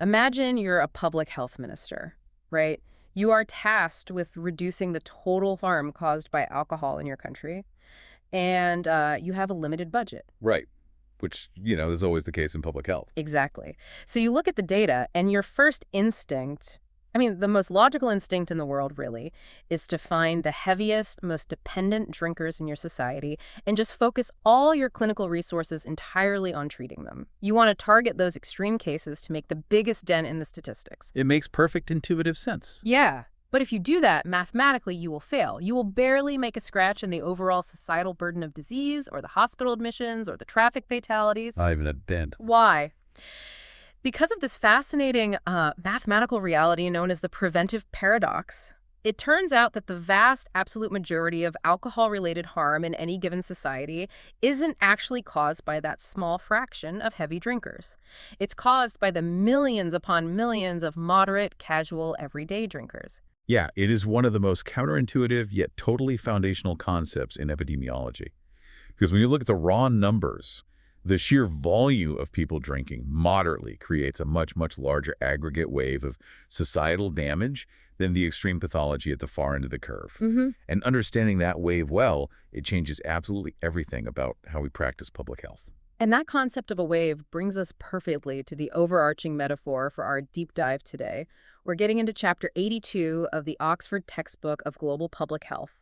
Imagine you're a public health minister, right? You are tasked with reducing the total harm caused by alcohol in your country, and you have a limited budget. Right. Which, is always the case in public health. Exactly. So you look at the data, and your first instinct, the most logical instinct in the world, really, is to find the heaviest, most dependent drinkers in your society and just focus all your clinical resources entirely on treating them. You want to target those extreme cases to make the biggest dent in the statistics. It makes perfect intuitive sense. Yeah. But if you do that, mathematically, you will fail. You will barely make a scratch in the overall societal burden of disease or the hospital admissions or the traffic fatalities. Not even a dent. Why? Because of this fascinating mathematical reality known as the preventive paradox. It turns out that the vast absolute majority of alcohol-related harm in any given society isn't actually caused by that small fraction of heavy drinkers. It's caused by the millions upon millions of moderate, casual, everyday drinkers. Yeah, it is one of the most counterintuitive yet totally foundational concepts in epidemiology. Because when you look at the raw numbers, the sheer volume of people drinking moderately creates a much, much larger aggregate wave of societal damage than the extreme pathology at the far end of the curve. And understanding that wave well, it changes absolutely everything about how we practice public health. And that concept of a wave brings us perfectly to the overarching metaphor for our deep dive today. We're getting into Chapter 82 of the Oxford Textbook of Global Public Health.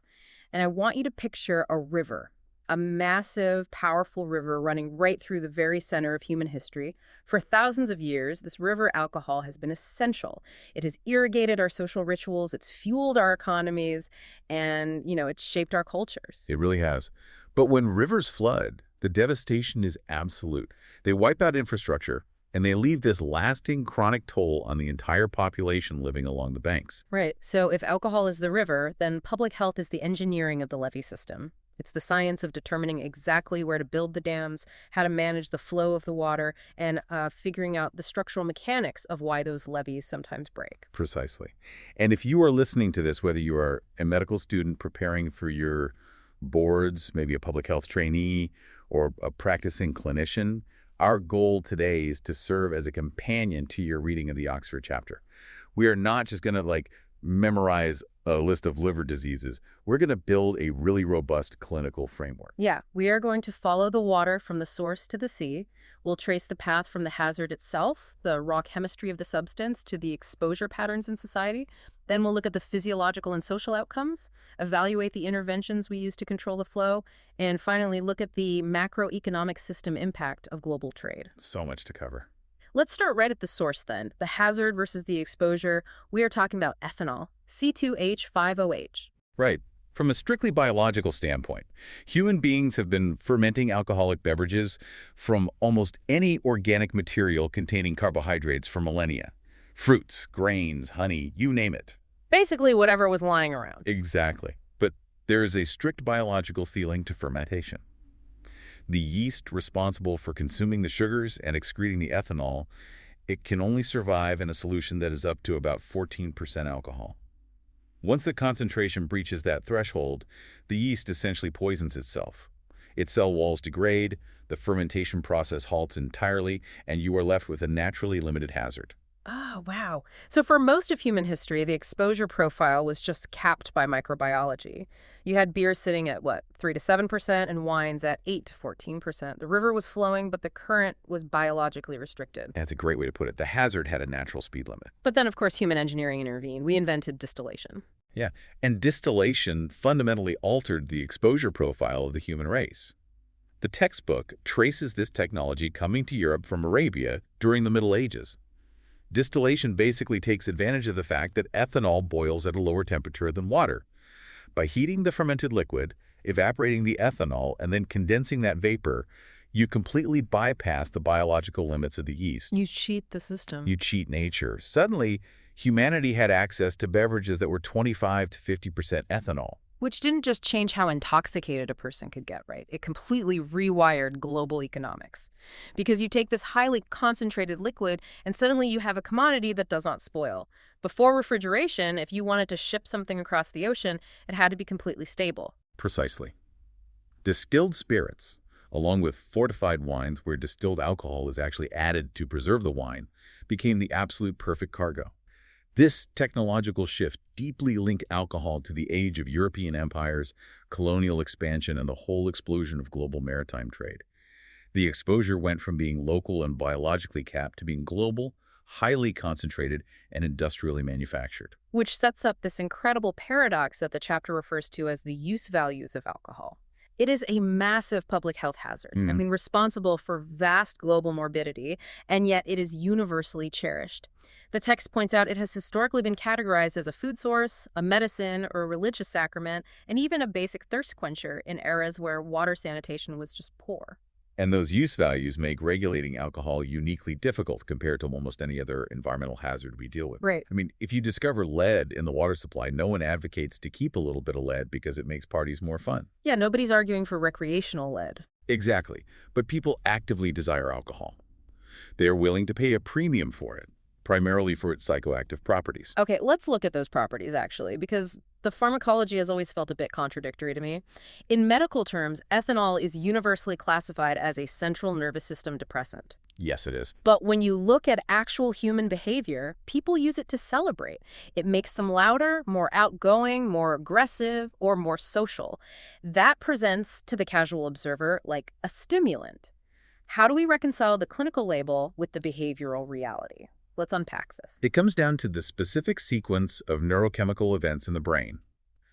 And I want you to picture a river, a massive, powerful river running right through the very center of human history. For thousands of years, this river alcohol has been essential. It has irrigated our social rituals, it's fueled our economies, and, it's shaped our cultures. It really has. But when rivers flood, the devastation is absolute. They wipe out infrastructure, and they leave this lasting chronic toll on the entire population living along the banks. Right. So if alcohol is the river, then public health is the engineering of the levee system. It's the science of determining exactly where to build the dams, how to manage the flow of the water, and figuring out the structural mechanics of why those levees sometimes break. Precisely. And if you are listening to this, whether you are a medical student preparing for your boards, maybe a public health trainee, or a practicing clinician, our goal today is to serve as a companion to your reading of the Oxford chapter. We are not just going to memorize a list of liver diseases. We're going to build a really robust clinical framework. Yeah, we are going to follow the water from the source to the sea. We'll trace the path from the hazard itself, the raw chemistry of the substance, to the exposure patterns in society. Then we'll look at the physiological and social outcomes, evaluate the interventions we use to control the flow, and finally look at the macroeconomic system impact of global trade. So much to cover. Let's start right at the source then, the hazard versus the exposure. We are talking about ethanol, C2H5OH. Right. From a strictly biological standpoint, human beings have been fermenting alcoholic beverages from almost any organic material containing carbohydrates for millennia. Fruits, grains, honey, you name it. Basically whatever was lying around. Exactly. But there is a strict biological ceiling to fermentation. The yeast responsible for consuming the sugars and excreting the ethanol, it can only survive in a solution that is up to about 14% alcohol. Once the concentration breaches that threshold, the yeast essentially poisons itself. Its cell walls degrade, the fermentation process halts entirely, and you are left with a naturally limited hazard. Oh, wow. So for most of human history, the exposure profile was just capped by microbiology. You had beer sitting at, 3 to 7%, and wines at 8 to 14%. The river was flowing, but the current was biologically restricted. That's a great way to put it. The hazard had a natural speed limit. But then, of course, human engineering intervened. We invented distillation. Yeah, and distillation fundamentally altered the exposure profile of the human race. The textbook traces this technology coming to Europe from Arabia during the Middle Ages. Distillation basically takes advantage of the fact that ethanol boils at a lower temperature than water. By heating the fermented liquid, evaporating the ethanol, and then condensing that vapor, you completely bypass the biological limits of the yeast. You cheat the system. You cheat nature. Suddenly, humanity had access to beverages that were 25 to 50% ethanol. Which didn't just change how intoxicated a person could get, right? It completely rewired global economics. Because you take this highly concentrated liquid, and suddenly you have a commodity that does not spoil. Before refrigeration, if you wanted to ship something across the ocean, it had to be completely stable. Precisely. Distilled spirits, along with fortified wines where distilled alcohol is actually added to preserve the wine, became the absolute perfect cargo. This technological shift deeply linked alcohol to the age of European empires, colonial expansion, and the whole explosion of global maritime trade. The exposure went from being local and biologically capped to being global, highly concentrated, and industrially manufactured. Which sets up this incredible paradox that the chapter refers to as the use values of alcohol. It is a massive public health hazard, responsible for vast global morbidity, and yet it is universally cherished. The text points out it has historically been categorized as a food source, a medicine, or a religious sacrament, and even a basic thirst quencher in eras where water sanitation was just poor. And those use values make regulating alcohol uniquely difficult compared to almost any other environmental hazard we deal with. Right. I mean, if you discover lead in the water supply, no one advocates to keep a little bit of lead because it makes parties more fun. Yeah, nobody's arguing for recreational lead. Exactly. But people actively desire alcohol. They are willing to pay a premium for it, primarily for its psychoactive properties. Okay, let's look at those properties, actually, because the pharmacology has always felt a bit contradictory to me. In medical terms, ethanol is universally classified as a central nervous system depressant. Yes, it is. But when you look at actual human behavior, people use it to celebrate. It makes them louder, more outgoing, more aggressive, or more social. That presents to the casual observer like a stimulant. How do we reconcile the clinical label with the behavioral reality? Let's unpack this. It comes down to the specific sequence of neurochemical events in the brain.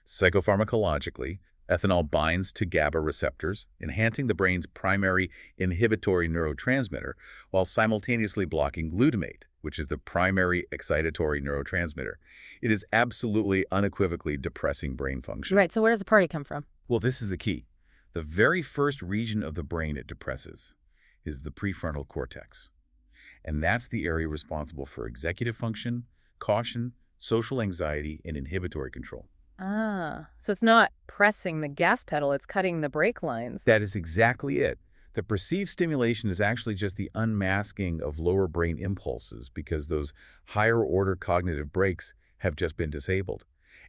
Psychopharmacologically, ethanol binds to GABA receptors, enhancing the brain's primary inhibitory neurotransmitter, while simultaneously blocking glutamate, which is the primary excitatory neurotransmitter. It is absolutely unequivocally depressing brain function. Right, so where does the party come from? Well, this is the key. The very first region of the brain it depresses is the prefrontal cortex. And that's the area responsible for executive function, caution, social anxiety, and inhibitory control. Ah, so it's not pressing the gas pedal, it's cutting the brake lines. That is exactly it. The perceived stimulation is actually just the unmasking of lower brain impulses because those higher-order cognitive brakes have just been disabled.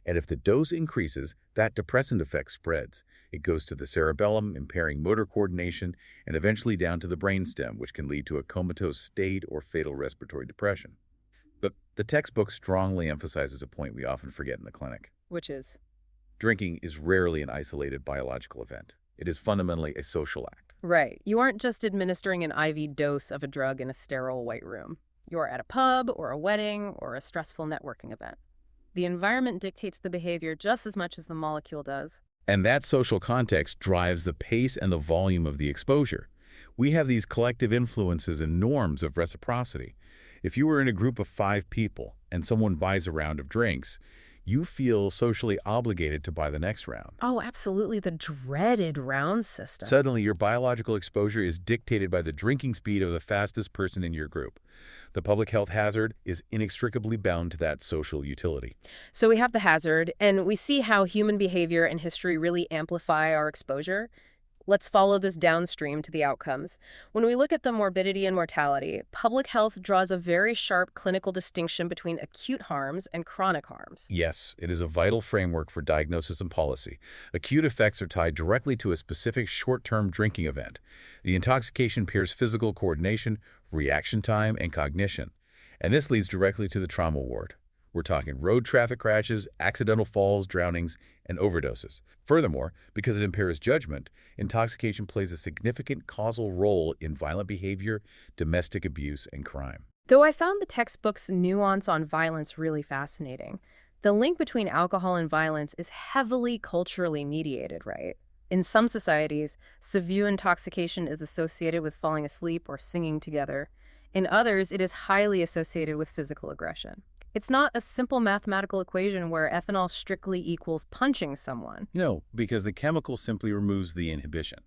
And if the dose increases, that depressant effect spreads. It goes to the cerebellum, impairing motor coordination, and eventually down to the brainstem, which can lead to a comatose state or fatal respiratory depression. But the textbook strongly emphasizes a point we often forget in the clinic. Which is? Drinking is rarely an isolated biological event. It is fundamentally a social act. Right. You aren't just administering an IV dose of a drug in a sterile white room. You're at a pub or a wedding or a stressful networking event. The environment dictates the behavior just as much as the molecule does. And that social context drives the pace and the volume of the exposure. We have these collective influences and norms of reciprocity. If you were in a group of 5 people and someone buys a round of drinks, you feel socially obligated to buy the next round. Oh, absolutely. The dreaded round system. Suddenly, your biological exposure is dictated by the drinking speed of the fastest person in your group. The public health hazard is inextricably bound to that social utility. So we have the hazard, and we see how human behavior and history really amplify our exposure. Let's follow this downstream to the outcomes. When we look at the morbidity and mortality, public health draws a very sharp clinical distinction between acute harms and chronic harms. Yes, it is a vital framework for diagnosis and policy. Acute effects are tied directly to a specific short-term drinking event. The intoxication impairs physical coordination, reaction time, and cognition. And this leads directly to the trauma ward. We're talking road traffic crashes, accidental falls, drownings, and overdoses. Furthermore, because it impairs judgment, intoxication plays a significant causal role in violent behavior, domestic abuse, and crime. Though I found the textbook's nuance on violence really fascinating, the link between alcohol and violence is heavily culturally mediated, right? In some societies, severe intoxication is associated with falling asleep or singing together. In others, it is highly associated with physical aggression. It's not a simple mathematical equation where ethanol strictly equals punching someone. No, because the chemical simply removes the inhibition.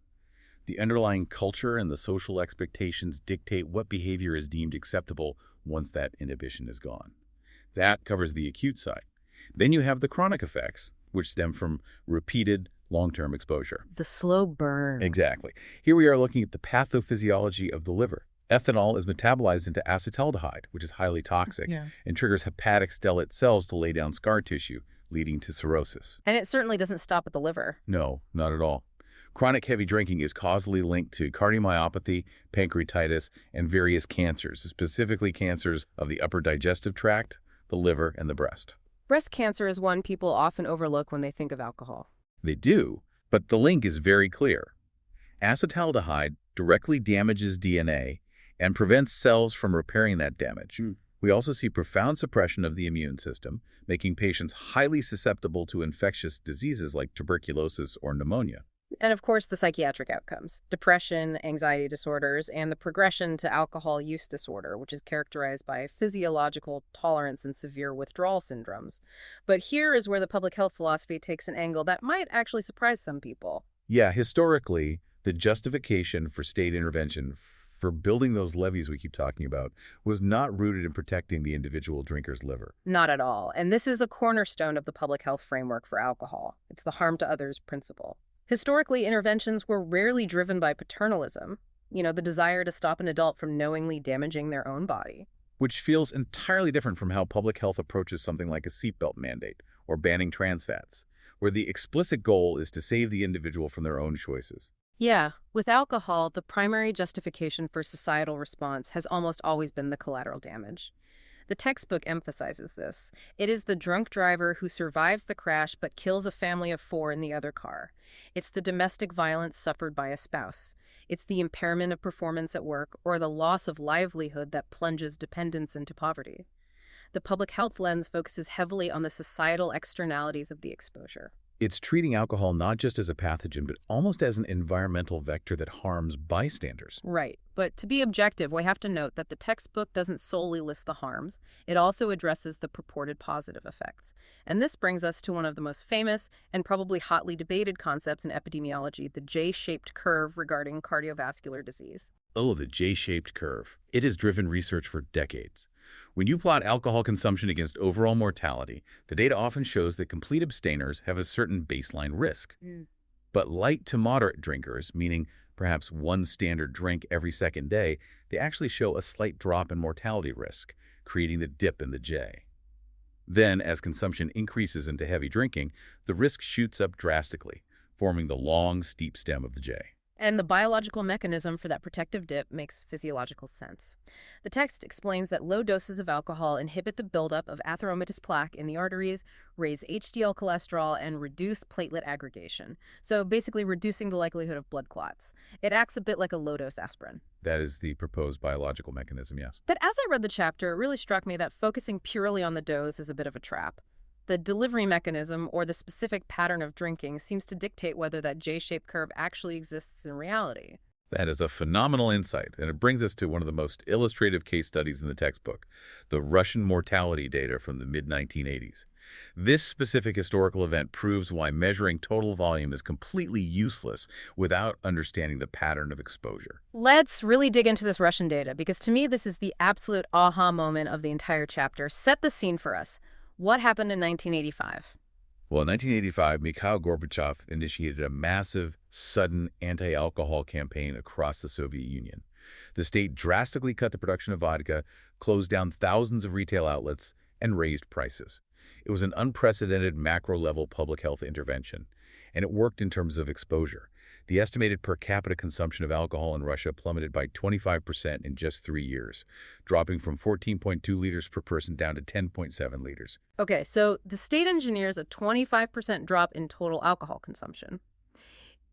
The underlying culture and the social expectations dictate what behavior is deemed acceptable once that inhibition is gone. That covers the acute side. Then you have the chronic effects, which stem from repeated long-term exposure. The slow burn. Exactly. Here we are looking at the pathophysiology of the liver. Ethanol is metabolized into acetaldehyde, which is highly toxic, and triggers hepatic stellate cells to lay down scar tissue, leading to cirrhosis. And it certainly doesn't stop at the liver. No, not at all. Chronic heavy drinking is causally linked to cardiomyopathy, pancreatitis, and various cancers, specifically cancers of the upper digestive tract, the liver, and the breast. Breast cancer is one people often overlook when they think of alcohol. They do, but the link is very clear. Acetaldehyde directly damages DNA and prevents cells from repairing that damage. We also see profound suppression of the immune system, making patients highly susceptible to infectious diseases like tuberculosis or pneumonia. And of course, the psychiatric outcomes, depression, anxiety disorders, and the progression to alcohol use disorder, which is characterized by physiological tolerance and severe withdrawal syndromes. But here is where the public health philosophy takes an angle that might actually surprise some people. Yeah, historically, the justification for state intervention for building those levees we keep talking about was not rooted in protecting the individual drinker's liver. Not at all. And this is a cornerstone of the public health framework for alcohol. It's the harm to others principle. Historically, interventions were rarely driven by paternalism, the desire to stop an adult from knowingly damaging their own body. Which feels entirely different from how public health approaches something like a seatbelt mandate or banning trans fats, where the explicit goal is to save the individual from their own choices. Yeah, with alcohol, the primary justification for societal response has almost always been the collateral damage. The textbook emphasizes this. It is the drunk driver who survives the crash but kills a family of 4 in the other car. It's the domestic violence suffered by a spouse. It's the impairment of performance at work or the loss of livelihood that plunges dependents into poverty. The public health lens focuses heavily on the societal externalities of the exposure. It's treating alcohol not just as a pathogen, but almost as an environmental vector that harms bystanders. Right. But to be objective, we have to note that the textbook doesn't solely list the harms. It also addresses the purported positive effects. And this brings us to one of the most famous and probably hotly debated concepts in epidemiology, the J-shaped curve regarding cardiovascular disease. Oh, the J-shaped curve. It has driven research for decades. When you plot alcohol consumption against overall mortality, the data often shows that complete abstainers have a certain baseline risk. But light to moderate drinkers, meaning perhaps one standard drink every second day, they actually show a slight drop in mortality risk, creating the dip in the J. Then, as consumption increases into heavy drinking, the risk shoots up drastically, forming the long, steep stem of the J. And the biological mechanism for that protective dip makes physiological sense. The text explains that low doses of alcohol inhibit the buildup of atheromatous plaque in the arteries, raise HDL cholesterol, and reduce platelet aggregation. So basically reducing the likelihood of blood clots. It acts a bit like a low-dose aspirin. That is the proposed biological mechanism, yes. But as I read the chapter, it really struck me that focusing purely on the dose is a bit of a trap. The delivery mechanism or the specific pattern of drinking seems to dictate whether that J-shaped curve actually exists in reality. That is a phenomenal insight, and it brings us to one of the most illustrative case studies in the textbook, the Russian mortality data from the mid-1980s. This specific historical event proves why measuring total volume is completely useless without understanding the pattern of exposure. Let's really dig into this Russian data, because to me this is the absolute aha moment of the entire chapter. Set the scene for us. What happened in 1985? Well, in 1985, Mikhail Gorbachev initiated a massive, sudden anti-alcohol campaign across the Soviet Union. The state drastically cut the production of vodka, closed down thousands of retail outlets, and raised prices. It was an unprecedented macro-level public health intervention, and it worked in terms of exposure. The estimated per capita consumption of alcohol in Russia plummeted by 25% in just 3 years, dropping from 14.2 liters per person down to 10.7 liters. Okay, so the state engineers a 25% drop in total alcohol consumption.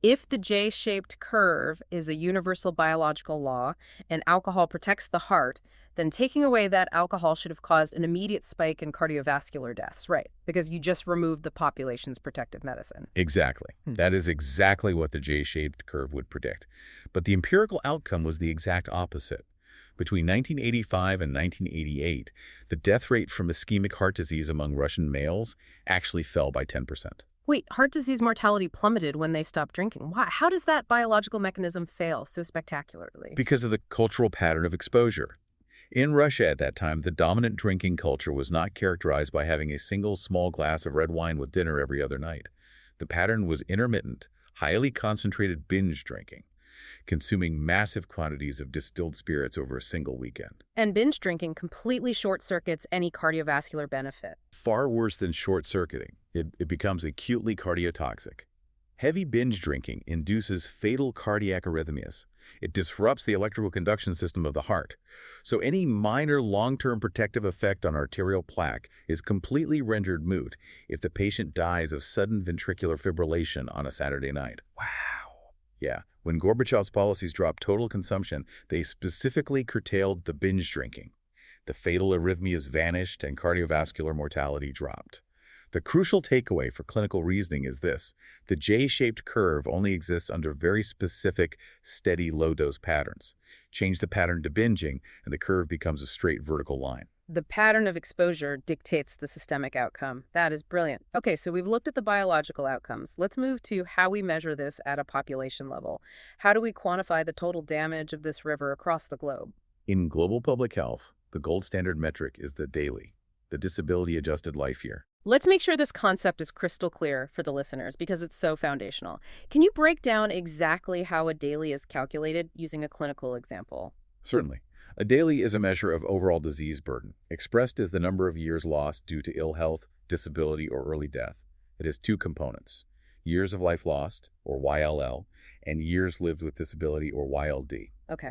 If the J-shaped curve is a universal biological law and alcohol protects the heart, then taking away that alcohol should have caused an immediate spike in cardiovascular deaths, right? Because you just removed the population's protective medicine. Exactly. That is exactly what the J-shaped curve would predict. But the empirical outcome was the exact opposite. Between 1985 and 1988, the death rate from ischemic heart disease among Russian males actually fell by 10%. Wait, heart disease mortality plummeted when they stopped drinking. Why? How does that biological mechanism fail so spectacularly? Because of the cultural pattern of exposure. In Russia at that time, the dominant drinking culture was not characterized by having a single small glass of red wine with dinner every other night. The pattern was intermittent, highly concentrated binge drinking, consuming massive quantities of distilled spirits over a single weekend. And binge drinking completely short-circuits any cardiovascular benefit. Far worse than short-circuiting. It becomes acutely cardiotoxic. Heavy binge drinking induces fatal cardiac arrhythmias. It disrupts the electrical conduction system of the heart. So any minor long-term protective effect on arterial plaque is completely rendered moot if the patient dies of sudden ventricular fibrillation on a Saturday night. Wow. Yeah, when Gorbachev's policies dropped total consumption, they specifically curtailed the binge drinking. The fatal arrhythmias vanished and cardiovascular mortality dropped. The crucial takeaway for clinical reasoning is this: the J-shaped curve only exists under very specific, steady low-dose patterns. Change the pattern to binging, and the curve becomes a straight vertical line. The pattern of exposure dictates the systemic outcome. That is brilliant. Okay, so we've looked at the biological outcomes. Let's move to how we measure this at a population level. How do we quantify the total damage of this river across the globe? In global public health, the gold standard metric is the daily, the disability-adjusted life year. Let's make sure this concept is crystal clear for the listeners because it's so foundational. Can you break down exactly how a daily is calculated using a clinical example? Certainly. A daily is a measure of overall disease burden, expressed as the number of years lost due to ill health, disability, or early death. It has two components: years of life lost, or YLL, and years lived with disability, or YLD. Okay.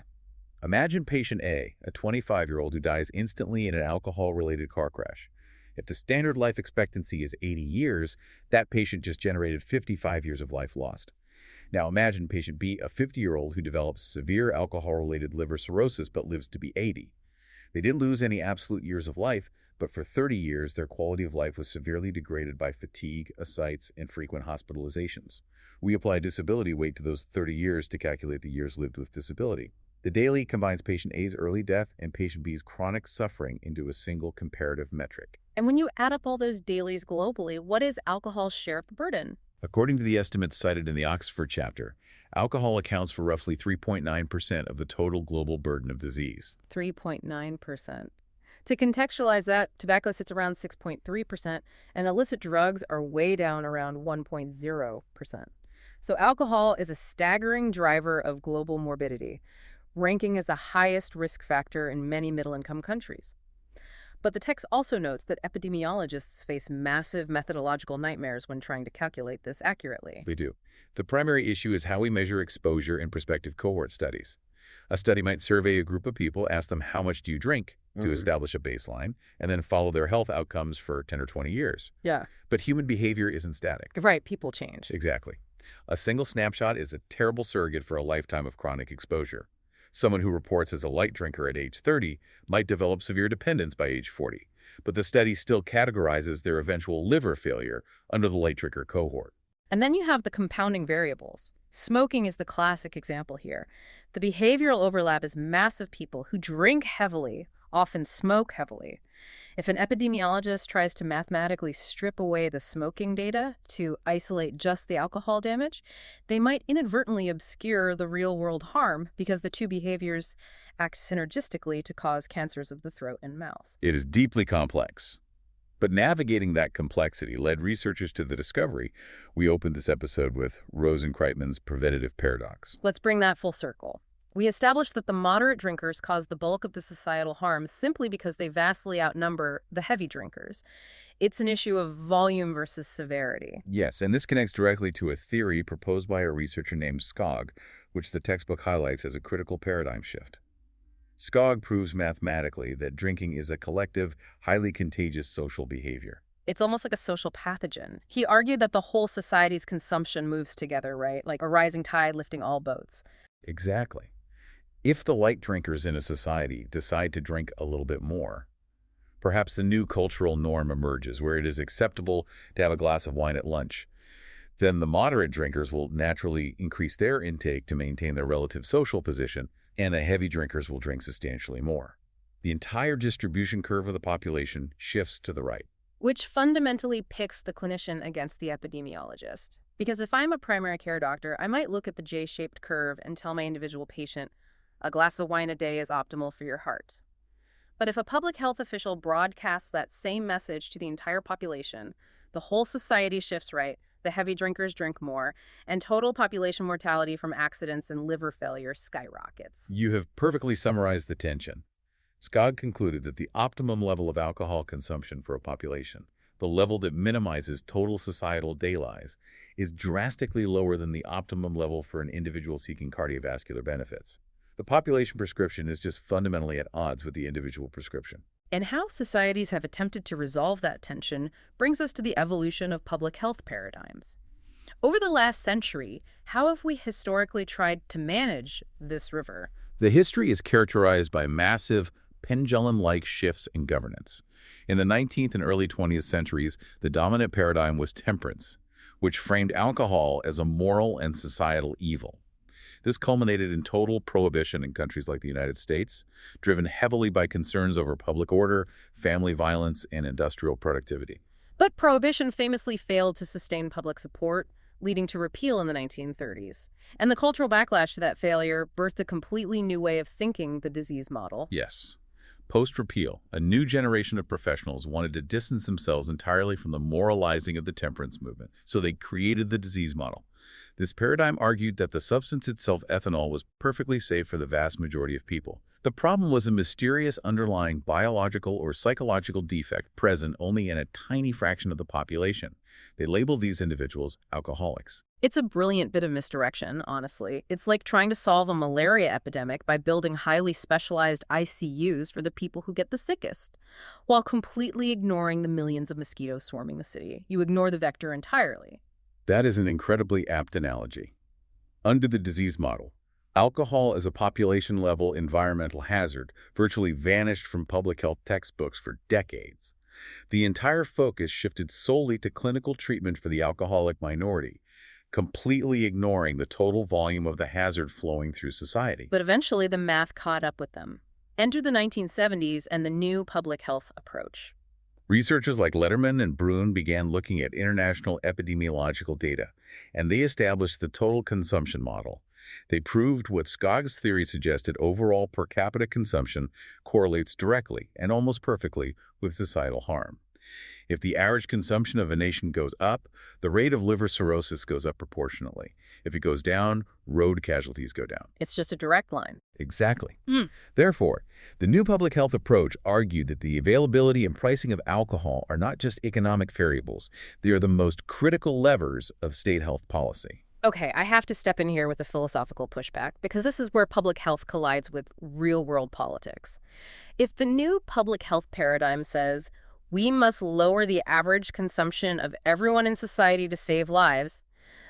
Imagine patient A, a 25-year-old who dies instantly in an alcohol-related car crash. If the standard life expectancy is 80 years, that patient just generated 55 years of life lost. Now imagine patient B, a 50-year-old who develops severe alcohol-related liver cirrhosis but lives to be 80. They didn't lose any absolute years of life, but for 30 years their quality of life was severely degraded by fatigue, ascites, and frequent hospitalizations. We apply disability weight to those 30 years to calculate the years lived with disability. The daily combines patient A's early death and patient B's chronic suffering into a single comparative metric. And when you add up all those dailies globally, what is alcohol's share of the burden? According to the estimates cited in the Oxford chapter, alcohol accounts for roughly 3.9% of the total global burden of disease. 3.9%. To contextualize that, tobacco sits around 6.3%, and illicit drugs are way down around 1.0%. So alcohol is a staggering driver of global morbidity, ranking as the highest risk factor in many middle-income countries. But the text also notes that epidemiologists face massive methodological nightmares when trying to calculate this accurately. They do. The primary issue is how we measure exposure in prospective cohort studies. A study might survey a group of people, ask them how much do you drink to establish a baseline, and then follow their health outcomes for 10 or 20 years. Yeah. But human behavior isn't static. Right, people change. Exactly. A single snapshot is a terrible surrogate for a lifetime of chronic exposure. Someone who reports as a light drinker at age 30 might develop severe dependence by age 40, but the study still categorizes their eventual liver failure under the light drinker cohort. And then you have the compounding variables. Smoking is the classic example here. The behavioral overlap is massive. People who drink heavily often smoke heavily. If an epidemiologist tries to mathematically strip away the smoking data to isolate just the alcohol damage, they might inadvertently obscure the real-world harm because the two behaviors act synergistically to cause cancers of the throat and mouth. It is deeply complex. But navigating that complexity led researchers to the discovery we opened this episode with, Rosenkreitman's preventative paradox. Let's bring that full circle. We established that the moderate drinkers cause the bulk of the societal harm simply because they vastly outnumber the heavy drinkers. It's an issue of volume versus severity. Yes, and this connects directly to a theory proposed by a researcher named Skog, which the textbook highlights as a critical paradigm shift. Skog proves mathematically that drinking is a collective, highly contagious social behavior. It's almost like a social pathogen. He argued that the whole society's consumption moves together, right? Like a rising tide lifting all boats. Exactly. If the light drinkers in a society decide to drink a little bit more, perhaps the new cultural norm emerges where it is acceptable to have a glass of wine at lunch. Then the moderate drinkers will naturally increase their intake to maintain their relative social position, and the heavy drinkers will drink substantially more. The entire distribution curve of the population shifts to the right. Which fundamentally picks the clinician against the epidemiologist. Because if I'm a primary care doctor, I might look at the J-shaped curve and tell my individual patient, a glass of wine a day is optimal for your heart. But if a public health official broadcasts that same message to the entire population, the whole society shifts right, the heavy drinkers drink more, and total population mortality from accidents and liver failure skyrockets. You have perfectly summarized the tension. Skog concluded that the optimum level of alcohol consumption for a population, the level that minimizes total societal daylives, is drastically lower than the optimum level for an individual seeking cardiovascular benefits. The population prescription is just fundamentally at odds with the individual prescription. And how societies have attempted to resolve that tension brings us to the evolution of public health paradigms. Over the last century, how have we historically tried to manage this river? The history is characterized by massive, pendulum-like shifts in governance. In the 19th and early 20th centuries, the dominant paradigm was temperance, which framed alcohol as a moral and societal evil. This culminated in total prohibition in countries like the United States, driven heavily by concerns over public order, family violence, and industrial productivity. But prohibition famously failed to sustain public support, leading to repeal in the 1930s. And the cultural backlash to that failure birthed a completely new way of thinking the disease model. Yes. Post-repeal, a new generation of professionals wanted to distance themselves entirely from the moralizing of the temperance movement, so they created the disease model. This paradigm argued that the substance itself, ethanol, was perfectly safe for the vast majority of people. The problem was a mysterious underlying biological or psychological defect present only in a tiny fraction of the population. They labeled these individuals alcoholics. It's a brilliant bit of misdirection, honestly. It's like trying to solve a malaria epidemic by building highly specialized ICUs for the people who get the sickest, while completely ignoring the millions of mosquitoes swarming the city. You ignore the vector entirely. That is an incredibly apt analogy. Under the disease model, alcohol as a population-level environmental hazard virtually vanished from public health textbooks for decades. The entire focus shifted solely to clinical treatment for the alcoholic minority, completely ignoring the total volume of the hazard flowing through society. But eventually the math caught up with them. Enter the 1970s and the new public health approach. Researchers like Letterman and Brune began looking at international epidemiological data, and they established the total consumption model. They proved what Scogg's theory suggested: overall per capita consumption correlates directly and almost perfectly with societal harm. If the average consumption of a nation goes up, the rate of liver cirrhosis goes up proportionally. If it goes down, road casualties go down. It's just a direct line. Exactly. Therefore, the new public health approach argued that the availability and pricing of alcohol are not just economic variables, they are the most critical levers of state health policy. Okay, I have to step in here with a philosophical pushback, because this is where public health collides with real-world politics. If the new public health paradigm says we must lower the average consumption of everyone in society to save lives,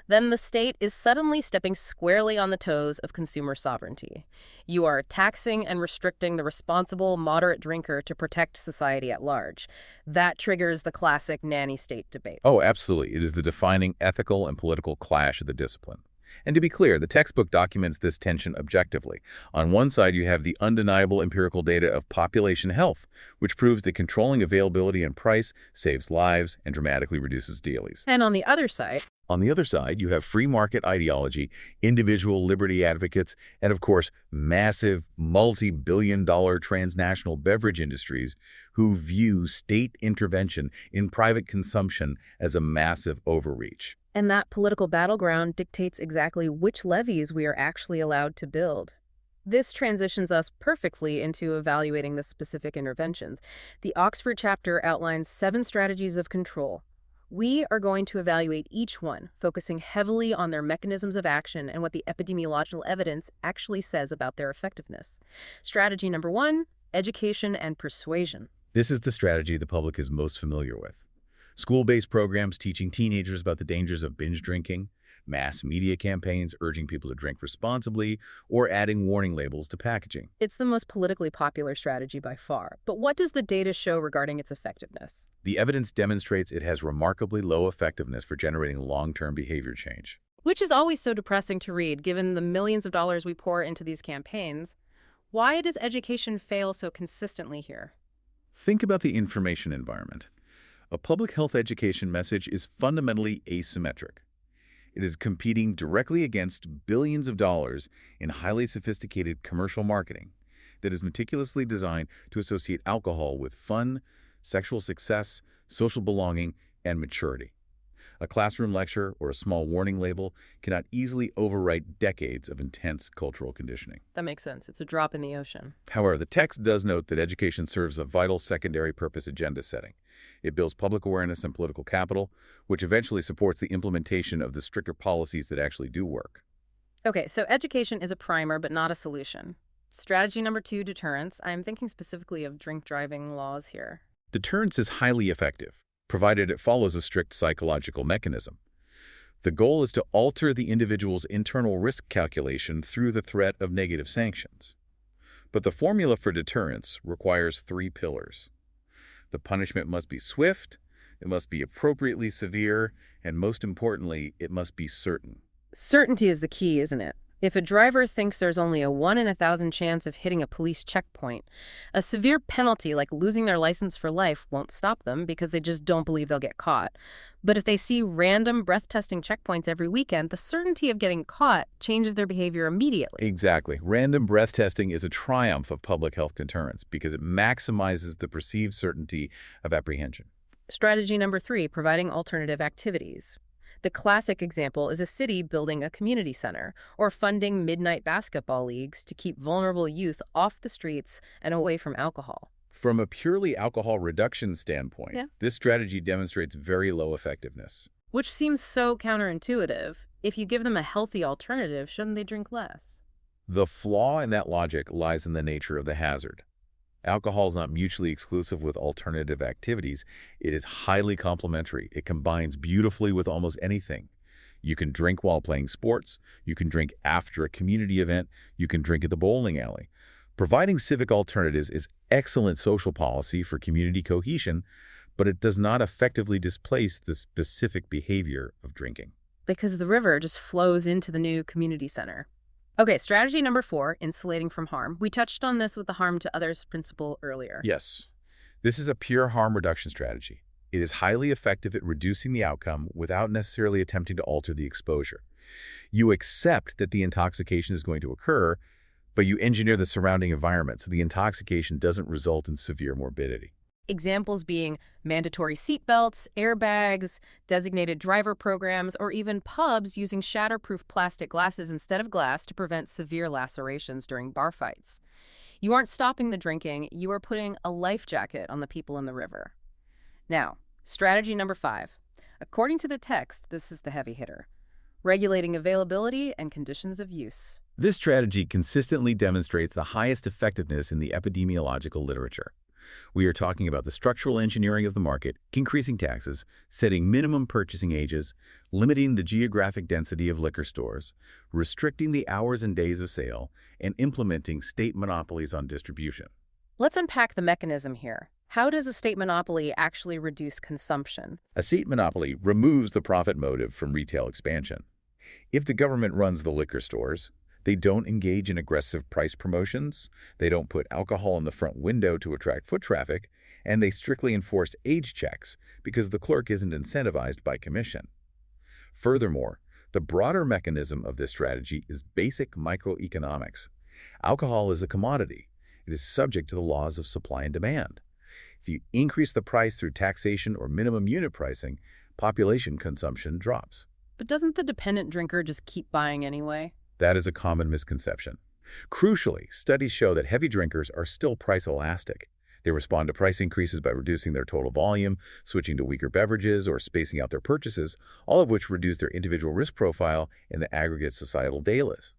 then the state is suddenly stepping squarely on the toes of consumer sovereignty. You are taxing and restricting the responsible, moderate drinker to protect society at large. That triggers the classic nanny state debate. Oh, absolutely. It is the defining ethical and political clash of the discipline. And to be clear, the textbook documents this tension objectively. On one side, you have the undeniable empirical data of population health, which proves that controlling availability and price saves lives and dramatically reduces dailies. And on the other side, you have free market ideology, individual liberty advocates, and of course, massive multi-billion-dollar transnational beverage industries who view state intervention in private consumption as a massive overreach. and that political battleground dictates exactly which levees we are actually allowed to build. This transitions us perfectly into evaluating the specific interventions. The Oxford chapter outlines 7 strategies of control. We are going to evaluate each one, focusing heavily on their mechanisms of action and what the epidemiological evidence actually says about their effectiveness. Strategy number 1, education and persuasion. This is the strategy the public is most familiar with. School-based programs teaching teenagers about the dangers of binge drinking, mass media campaigns urging people to drink responsibly, or adding warning labels to packaging. It's the most politically popular strategy by far, but what does the data show regarding its effectiveness? The evidence demonstrates it has remarkably low effectiveness for generating long-term behavior change. Which is always so depressing to read, given the millions of dollars we pour into these campaigns. Why does education fail so consistently here? Think about the information environment. A public health education message is fundamentally asymmetric. It is competing directly against billions of dollars in highly sophisticated commercial marketing that is meticulously designed to associate alcohol with fun, sexual success, social belonging, and maturity. A classroom lecture or a small warning label cannot easily overwrite decades of intense cultural conditioning. That makes sense. It's a drop in the ocean. However, the text does note that education serves a vital secondary purpose agenda setting. It builds public awareness and political capital, which eventually supports the implementation of the stricter policies that actually do work. Okay, so education is a primer, but not a solution. Strategy number 2, deterrence. I'm thinking specifically of drink driving laws here. Deterrence is highly effective, provided it follows a strict psychological mechanism. The goal is to alter the individual's internal risk calculation through the threat of negative sanctions. But the formula for deterrence requires 3 pillars. The punishment must be swift, it must be appropriately severe, and most importantly, it must be certain. Certainty is the key, isn't it? If a driver thinks there's only a 1 in 1,000 chance of hitting a police checkpoint, a severe penalty like losing their license for life won't stop them because they just don't believe they'll get caught. But if they see random breath-testing checkpoints every weekend, the certainty of getting caught changes their behavior immediately. Exactly. Random breath testing is a triumph of public health deterrence because it maximizes the perceived certainty of apprehension. Strategy number 3, providing alternative activities. The classic example is a city building a community center or funding midnight basketball leagues to keep vulnerable youth off the streets and away from alcohol. From a purely alcohol reduction standpoint, this strategy demonstrates very low effectiveness. Which seems so counterintuitive. If you give them a healthy alternative, shouldn't they drink less? The flaw in that logic lies in the nature of the hazard. Alcohol is not mutually exclusive with alternative activities. It is highly complementary. It combines beautifully with almost anything. You can drink while playing sports. You can drink after a community event. You can drink at the bowling alley. Providing civic alternatives is excellent social policy for community cohesion, but it does not effectively displace the specific behavior of drinking. Because the river just flows into the new community center. Okay, strategy number 4, insulating from harm. We touched on this with the harm to others principle earlier. Yes, this is a pure harm reduction strategy. It is highly effective at reducing the outcome without necessarily attempting to alter the exposure. You accept that the intoxication is going to occur, but you engineer the surrounding environment so the intoxication doesn't result in severe morbidity. Examples being mandatory seatbelts, airbags, designated driver programs, or even pubs using shatterproof plastic glasses instead of glass to prevent severe lacerations during bar fights. You aren't stopping the drinking, you are putting a life jacket on the people in the river. Now, strategy number 5. According to the text, this is the heavy hitter. Regulating availability and conditions of use. This strategy consistently demonstrates the highest effectiveness in the epidemiological literature. We are talking about the structural engineering of the market, increasing taxes, setting minimum purchasing ages, limiting the geographic density of liquor stores, restricting the hours and days of sale, and implementing state monopolies on distribution. Let's unpack the mechanism here. How does a state monopoly actually reduce consumption? A state monopoly removes the profit motive from retail expansion. If the government runs the liquor stores, they don't engage in aggressive price promotions, they don't put alcohol in the front window to attract foot traffic, and they strictly enforce age checks because the clerk isn't incentivized by commission. Furthermore, the broader mechanism of this strategy is basic microeconomics. Alcohol is a commodity. It is subject to the laws of supply and demand. If you increase the price through taxation or minimum unit pricing, population consumption drops. But doesn't the dependent drinker just keep buying anyway? That is a common misconception. Crucially, studies show that heavy drinkers are still price elastic. They respond to price increases by reducing their total volume, switching to weaker beverages, or spacing out their purchases, all of which reduce their individual risk profile and the aggregate societal dailies.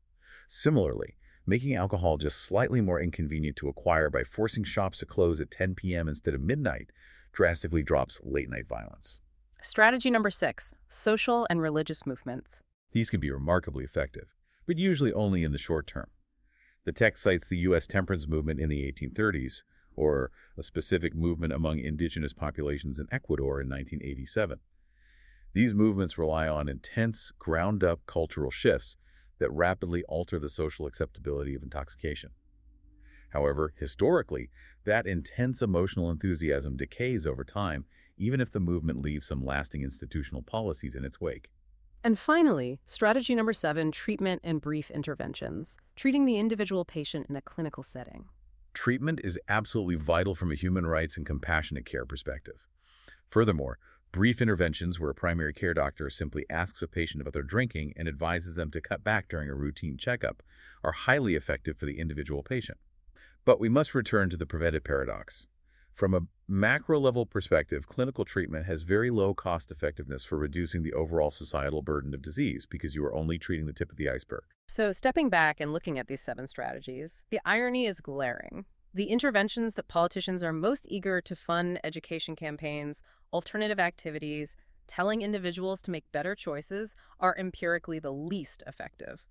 Similarly, making alcohol just slightly more inconvenient to acquire by forcing shops to close at 10 p.m. instead of midnight drastically drops late-night violence. Strategy number 6, social and religious movements. These can be remarkably effective, but usually only in the short term. The text cites the U.S. temperance movement in the 1830s, or a specific movement among indigenous populations in Ecuador in 1987. These movements rely on intense, ground-up cultural shifts that rapidly alter the social acceptability of intoxication. However, historically, that intense emotional enthusiasm decays over time, even if the movement leaves some lasting institutional policies in its wake. And finally, strategy number 7, treatment and brief interventions, treating the individual patient in a clinical setting. Treatment is absolutely vital from a human rights and compassionate care perspective. Furthermore, Brief interventions where a primary care doctor simply asks a patient about their drinking and advises them to cut back during a routine checkup are highly effective for the individual patient. But we must return to the preventive paradox. From a macro-level perspective, clinical treatment has very low cost-effectiveness for reducing the overall societal burden of disease because you are only treating the tip of the iceberg. So, stepping back and looking at these 7 strategies, the irony is glaring. The interventions that politicians are most eager to fund education campaigns, alternative activities, telling individuals to make better choices are empirically the least effective.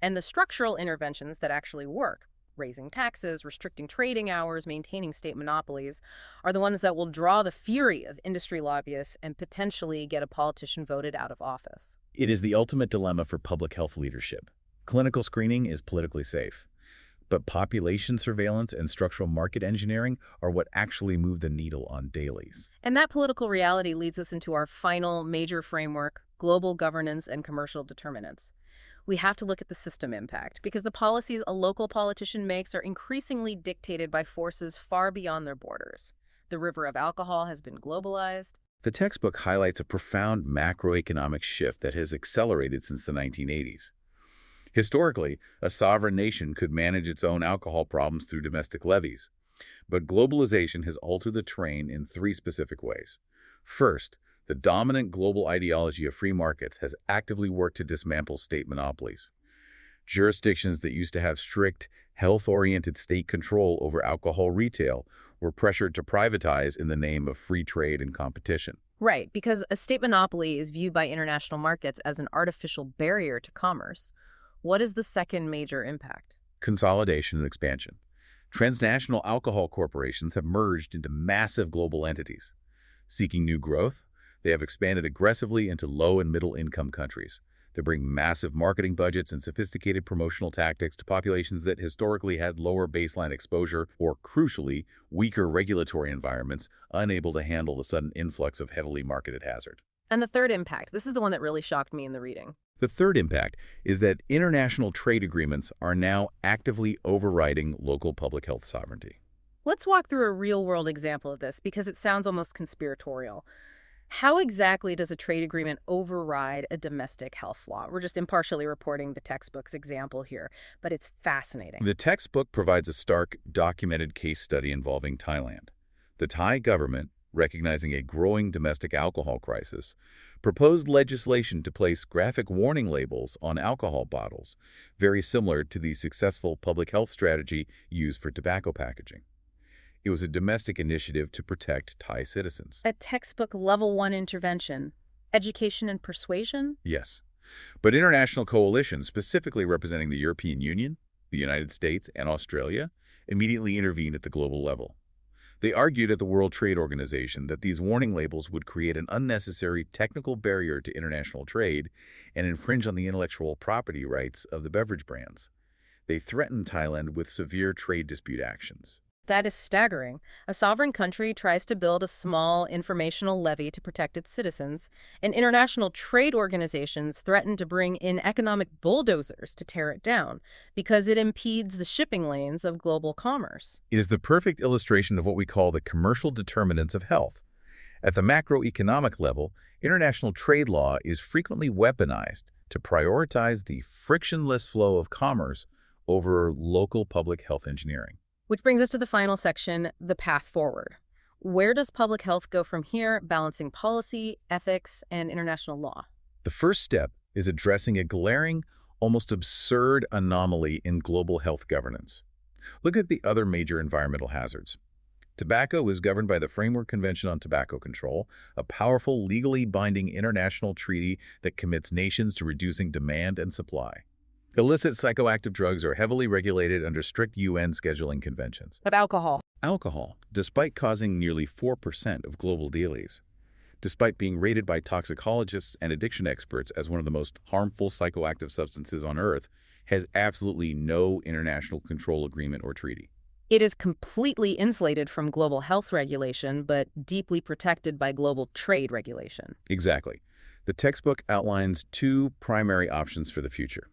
And the structural interventions that actually work, raising taxes, restricting trading hours, maintaining state monopolies, are the ones that will draw the fury of industry lobbyists and potentially get a politician voted out of office. It is the ultimate dilemma for public health leadership. Clinical screening is politically safe, but population surveillance and structural market engineering are what actually move the needle on dailies. And that political reality leads us into our final major framework, global governance and commercial determinants. We have to look at the system impact because the policies a local politician makes are increasingly dictated by forces far beyond their borders. The river of alcohol has been globalized. The textbook highlights a profound macroeconomic shift that has accelerated since the 1980s. Historically, a sovereign nation could manage its own alcohol problems through domestic levies. But globalization has altered the terrain in 3 specific ways. First, the dominant global ideology of free markets has actively worked to dismantle state monopolies. Jurisdictions that used to have strict, health-oriented state control over alcohol retail were pressured to privatize in the name of free trade and competition. Right, because a state monopoly is viewed by international markets as an artificial barrier to commerce. What is the second major impact? Consolidation and expansion. Transnational alcohol corporations have merged into massive global entities. Seeking new growth, they have expanded aggressively into low and middle income countries. They bring massive marketing budgets and sophisticated promotional tactics to populations that historically had lower baseline exposure or, crucially, weaker regulatory environments unable to handle the sudden influx of heavily marketed hazard. And the third impact, this is the one that really shocked me in the reading. The third impact is that international trade agreements are now actively overriding local public health sovereignty. Let's walk through a real-world example of this because it sounds almost conspiratorial. How exactly does a trade agreement override a domestic health law? We're just impartially reporting the textbook's example here, but it's fascinating. The textbook provides a stark, documented case study involving Thailand. The Thai government, recognizing a growing domestic alcohol crisis, proposed legislation to place graphic warning labels on alcohol bottles, very similar to the successful public health strategy used for tobacco packaging. It was a domestic initiative to protect Thai citizens. A textbook level 1 intervention, education and persuasion? Yes. But international coalitions, specifically representing the European Union, the United States, and Australia, immediately intervened at the global level. They argued at the World Trade Organization that these warning labels would create an unnecessary technical barrier to international trade and infringe on the intellectual property rights of the beverage brands. They threatened Thailand with severe trade dispute actions. That is staggering. A sovereign country tries to build a small informational levy to protect its citizens, and international trade organizations threaten to bring in economic bulldozers to tear it down because it impedes the shipping lanes of global commerce. It is the perfect illustration of what we call the commercial determinants of health. At the macroeconomic level, international trade law is frequently weaponized to prioritize the frictionless flow of commerce over local public health engineering. Which brings us to the final section, the path forward. Where does public health go from here, balancing policy, ethics, and international law? The first step is addressing a glaring, almost absurd anomaly in global health governance. Look at the other major environmental hazards. Tobacco is governed by the Framework Convention on Tobacco Control, a powerful, legally binding international treaty that commits nations to reducing demand and supply. Illicit psychoactive drugs are heavily regulated under strict UN scheduling conventions. But alcohol. Alcohol, despite causing nearly 4% of global deaths, despite being rated by toxicologists and addiction experts as one of the most harmful psychoactive substances on Earth, has absolutely no international control agreement or treaty. It is completely insulated from global health regulation, but deeply protected by global trade regulation. Exactly. The textbook outlines 2 primary options for the future.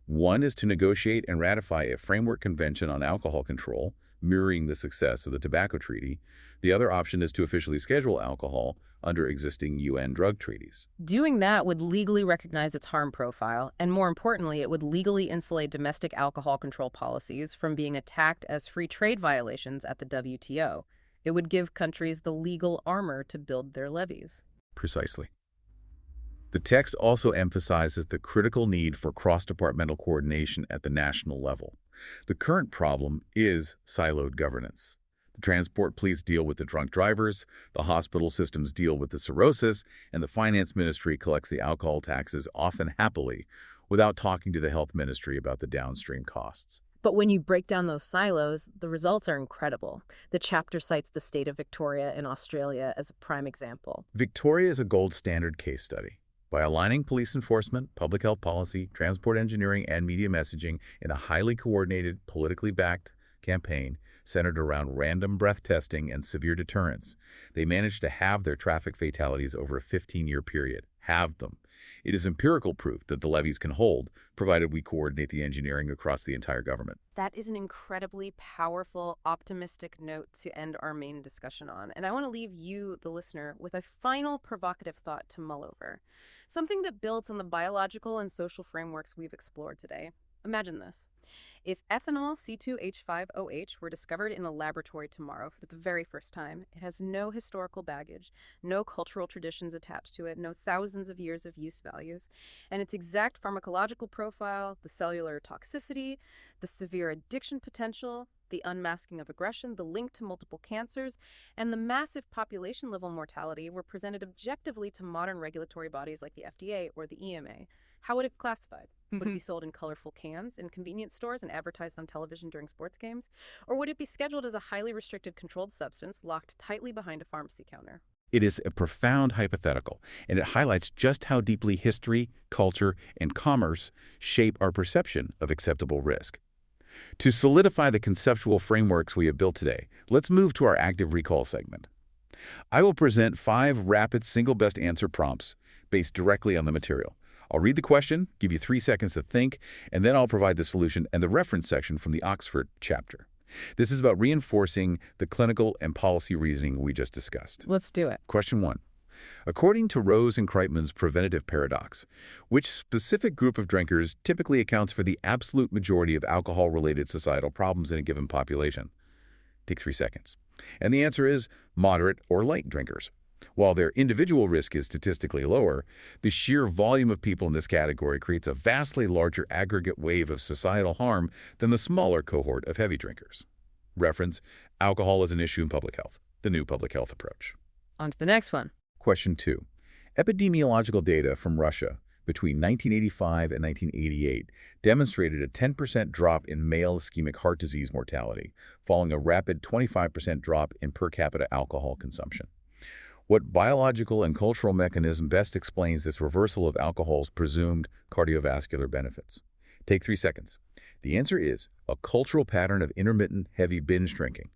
One is to negotiate and ratify a framework convention on alcohol control mirroring the success of the tobacco treaty. The other option is to officially schedule alcohol under existing UN drug treaties. Doing that would legally recognize its harm profile, and more importantly, it would legally insulate domestic alcohol control policies from being attacked as free trade violations at the WTO. It would give countries the legal armor to build their levees. Precisely. The text also emphasizes the critical need for cross-departmental coordination at the national level. The current problem is siloed governance. The transport police deal with the drunk drivers, the hospital systems deal with the cirrhosis, and the finance ministry collects the alcohol taxes, often happily, without talking to the health ministry about the downstream costs. But when you break down those silos, the results are incredible. The chapter cites the state of Victoria in Australia as a prime example. Victoria is a gold standard case study. By aligning police enforcement, public health policy, transport engineering, and media messaging in a highly coordinated, politically backed campaign centered around random breath testing and severe deterrence, they managed to halve their traffic fatalities over a 15-year period. Halved them. It is empirical proof that the levees can hold, provided we coordinate the engineering across the entire government. That is an incredibly powerful, optimistic note to end our main discussion on. And I want to leave you, the listener, with a final provocative thought to mull over. Something that builds on the biological and social frameworks we've explored today. Imagine this. If ethanol C2H5OH were discovered in a laboratory tomorrow for the very first time, it has no historical baggage, no cultural traditions attached to it, no thousands of years of use values, and its exact pharmacological profile, the cellular toxicity, the severe addiction potential, the unmasking of aggression, the link to multiple cancers, and the massive population-level mortality were presented objectively to modern regulatory bodies like the FDA or the EMA. How would it be classified? Would it be sold in colorful cans in convenience stores and advertised on television during sports games? Or would it be scheduled as a highly restricted controlled substance locked tightly behind a pharmacy counter? It is a profound hypothetical, and it highlights just how deeply history, culture, and commerce shape our perception of acceptable risk. To solidify the conceptual frameworks we have built today, let's move to our active recall segment. I will present 5 rapid single best answer prompts based directly on the material. I'll read the question, give you 3 seconds to think, and then I'll provide the solution and the reference section from the Oxford chapter. This is about reinforcing the clinical and policy reasoning we just discussed. Let's do it. Question 1. According to Rose and Kreitman's preventative paradox, which specific group of drinkers typically accounts for the absolute majority of alcohol-related societal problems in a given population? Take 3 seconds. And the answer is moderate or light drinkers. While their individual risk is statistically lower, the sheer volume of people in this category creates a vastly larger aggregate wave of societal harm than the smaller cohort of heavy drinkers. Reference, Alcohol as an Issue in Public Health, the New Public Health Approach. On to the next one. Question 2. Epidemiological data from Russia between 1985 and 1988 demonstrated a 10% drop in male ischemic heart disease mortality, following a rapid 25% drop in per capita alcohol consumption. What biological and cultural mechanism best explains this reversal of alcohol's presumed cardiovascular benefits? Take 3 seconds. The answer is a cultural pattern of intermittent, heavy binge drinking.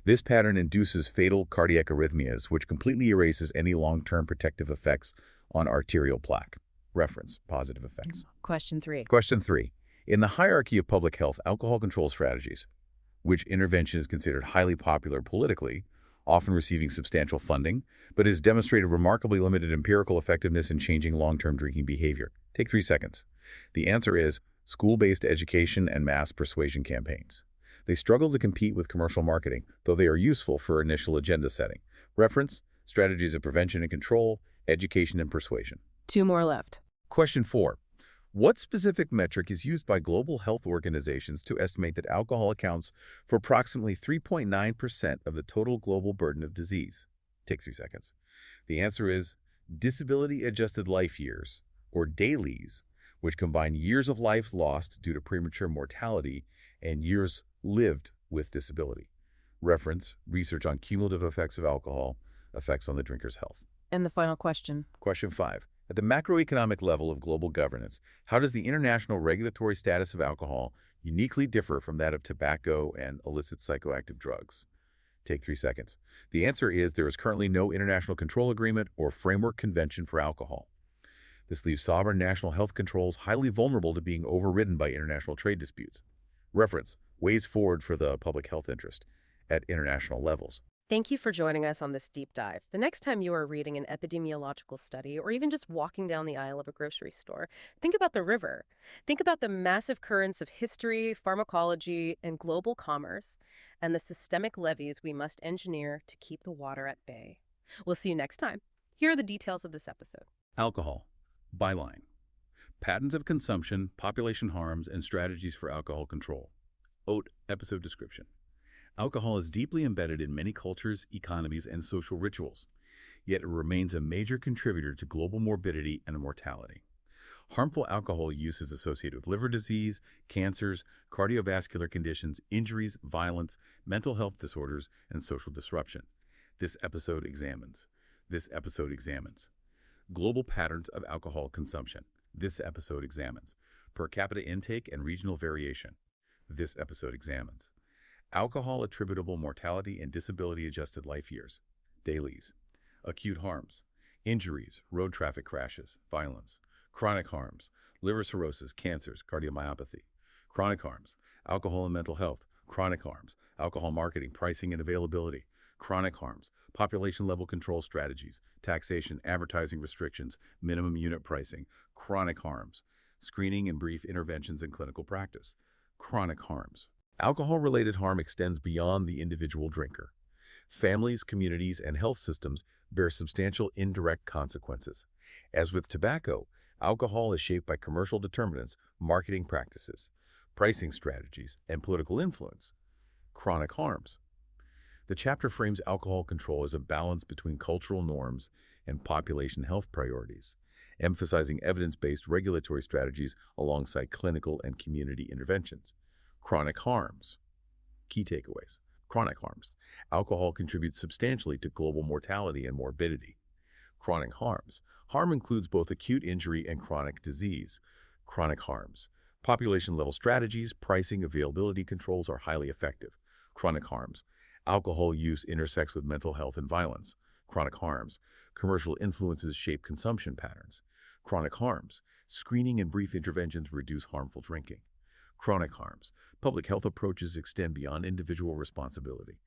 This pattern induces fatal cardiac arrhythmias, which completely erases any long-term protective effects on arterial plaque. Reference, positive effects. Question 3. Question 3. In the hierarchy of public health alcohol control strategies, which intervention is considered highly popular politically, often receiving substantial funding, but has demonstrated remarkably limited empirical effectiveness in changing long-term drinking behavior? Take 3 seconds. The answer is school-based education and mass persuasion campaigns. They struggle to compete with commercial marketing, though they are useful for initial agenda setting. Reference, strategies of prevention and control, education and persuasion. 2 more left. Question 4. What specific metric is used by global health organizations to estimate that alcohol accounts for approximately 3.9% of the total global burden of disease? Take 3 seconds. The answer is disability-adjusted life years, or DALYs, which combine years of life lost due to premature mortality and years lived with disability. Reference, research on cumulative effects of alcohol, effects on the drinker's health. And the final question. Question 5. At the macroeconomic level of global governance, how does the international regulatory status of alcohol uniquely differ from that of tobacco and illicit psychoactive drugs? Take 3 seconds. The answer is there is currently no international control agreement or framework convention for alcohol. This leaves sovereign national health controls highly vulnerable to being overridden by international trade disputes. Reference, ways forward for the public health interest at international levels. Thank you for joining us on this deep dive. The next time you are reading an epidemiological study or even just walking down the aisle of a grocery store, think about the river. Think about the massive currents of history, pharmacology, and global commerce, and the systemic levees we must engineer to keep the water at bay. We'll see you next time. Here are the details of this episode. Alcohol. Byline. Patterns of consumption, population harms, and strategies for alcohol control. OAT episode description. Alcohol is deeply embedded in many cultures, economies, and social rituals, yet it remains a major contributor to global morbidity and mortality. Harmful alcohol use is associated with liver disease, cancers, cardiovascular conditions, injuries, violence, mental health disorders, and social disruption. This episode examines. Global patterns of alcohol consumption. This episode examines. Per capita intake and regional variation. This episode examines. Alcohol attributable mortality and disability-adjusted life years. Dailies. Acute harms. Injuries, road traffic crashes, violence. Chronic harms. Liver cirrhosis, cancers, cardiomyopathy. Chronic harms. Alcohol and mental health. Chronic harms. Alcohol marketing, pricing, and availability. Chronic harms. Population-level control strategies. Taxation, advertising restrictions, minimum unit pricing. Chronic harms. Screening and brief interventions in clinical practice. Chronic harms. Alcohol-related harm extends beyond the individual drinker. Families, communities, and health systems bear substantial indirect consequences. As with tobacco, alcohol is shaped by commercial determinants, marketing practices, pricing strategies, and political influence. Chronic harms. The chapter frames alcohol control as a balance between cultural norms and population health priorities, emphasizing evidence-based regulatory strategies alongside clinical and community interventions. Chronic harms. Key takeaways. Chronic harms. Alcohol contributes substantially to global mortality and morbidity. Chronic harms. Harm includes both acute injury and chronic disease. Chronic harms. Population-level strategies, pricing, availability controls are highly effective. Chronic harms. Alcohol use intersects with mental health and violence. Chronic harms. Commercial influences shape consumption patterns. Chronic harms. Screening and brief interventions reduce harmful drinking. Chronic harms. Public health approaches extend beyond individual responsibility.